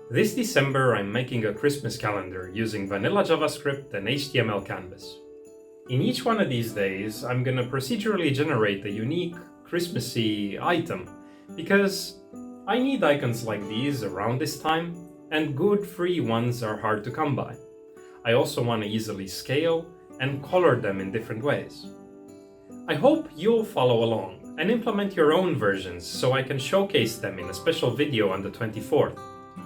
This December I'm making a Christmas calendar using vanilla JavaScript and HTML canvas. In each one of these days, I'm gonna procedurally generate a unique Christmassy item because I need icons like these around this time, and good free ones are hard to come by. I also want to easily scale and color them in different ways. I hope you'll follow along and implement your own versions so I can showcase them in a special video on the 24th.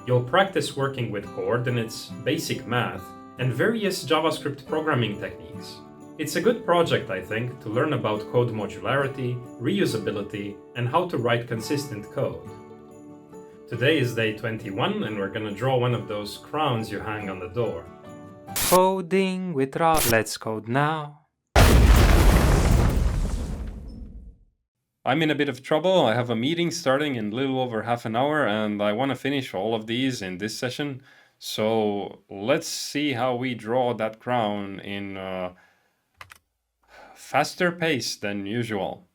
You'll practice working with coordinates, basic math, and various JavaScript programming techniques. It's a good project, I think, to learn about code modularity, reusability, and how to write consistent code. Today is day 21, and we're gonna draw one of those crowns you hang on the door. Coding with Radu. Let's code now. I'm in a bit of trouble. I have a meeting starting in a little over half an hour, and I want to finish all of these in this session. So let's see how we draw that crown in a faster pace than usual.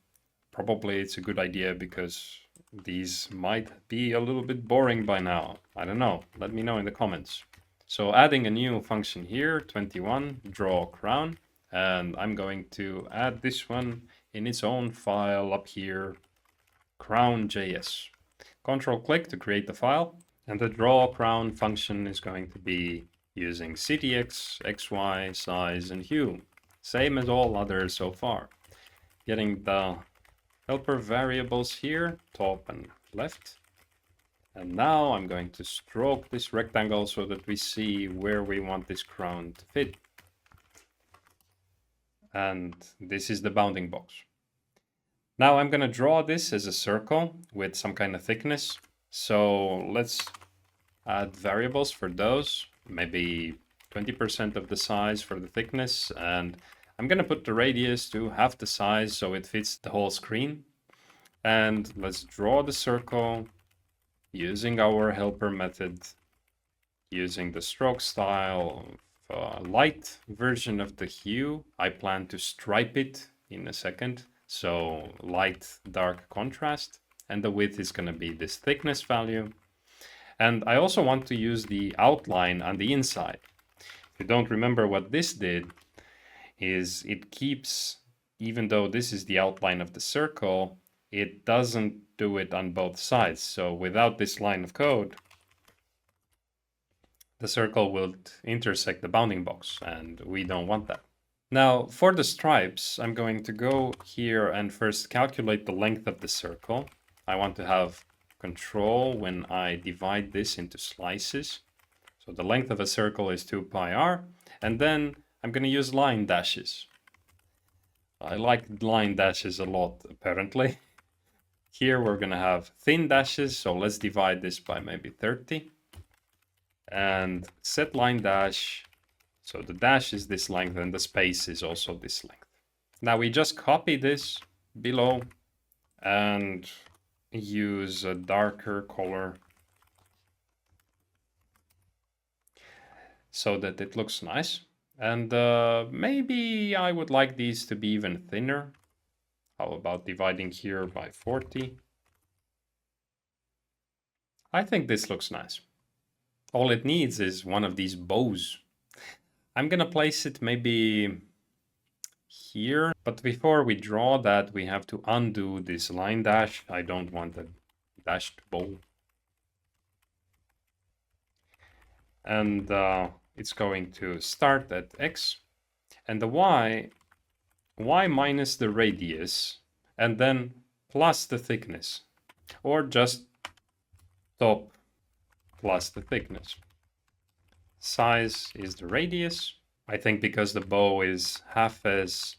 Probably it's a good idea because these might be a little bit boring by now. I don't know. Let me know in the comments. So adding a new function here, 21, draw crown, and I'm going to add this one in its own file up here, crown.js. Control click to create the file, and the draw crown function is going to be using ctx, xy, size, and hue. Same as all others so far. Getting the helper variables here, top and left. And now I'm going to stroke this rectangle so that we see where we want this crown to fit. And this is the bounding box. Now I'm going to draw this as a circle with some kind of thickness. So let's add variables for those, maybe 20% of the size for the thickness. And I'm going to put the radius to half the size so it fits the whole screen. And let's draw the circle using our helper method, using the stroke style, light version of the hue. I plan to stripe it in a second. So light, dark contrast, and the width is going to be this thickness value. And I also want to use the outline on the inside. If you don't remember what this did, is it keeps, even though this is the outline of the circle, it doesn't do it on both sides. So without this line of code, the circle will intersect the bounding box, and we don't want that. Now, for the stripes, I'm going to go here and first calculate the length of the circle. I want to have control when I divide this into slices. So the length of a circle is 2 pi r, and then I'm going to use line dashes. I like line dashes a lot, apparently. Here we're going to have thin dashes, so let's divide this by maybe 30. And set line dash. So the dash is this length and the space is also this length. Now we just copy this below and use a darker color so that it looks nice. And maybe I would like these to be even thinner. How about dividing here by 40? I think this looks nice. All it needs is one of these bows. I'm gonna place it maybe here, but before we draw that, we have to undo this line dash. I don't want a dashed bow. And it's going to start at x, and the y minus the radius, and then plus the thickness, or just top plus the thickness. Size is the radius. I think because the bow is half as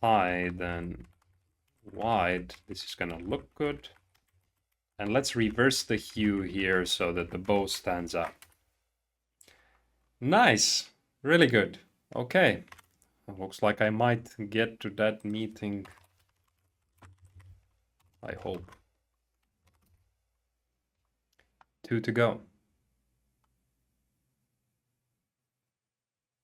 high than wide, this is gonna look good. And let's reverse the hue here so that the bow stands up. Nice, really good. Okay, it looks like I might get to that meeting. I hope. 2 to go.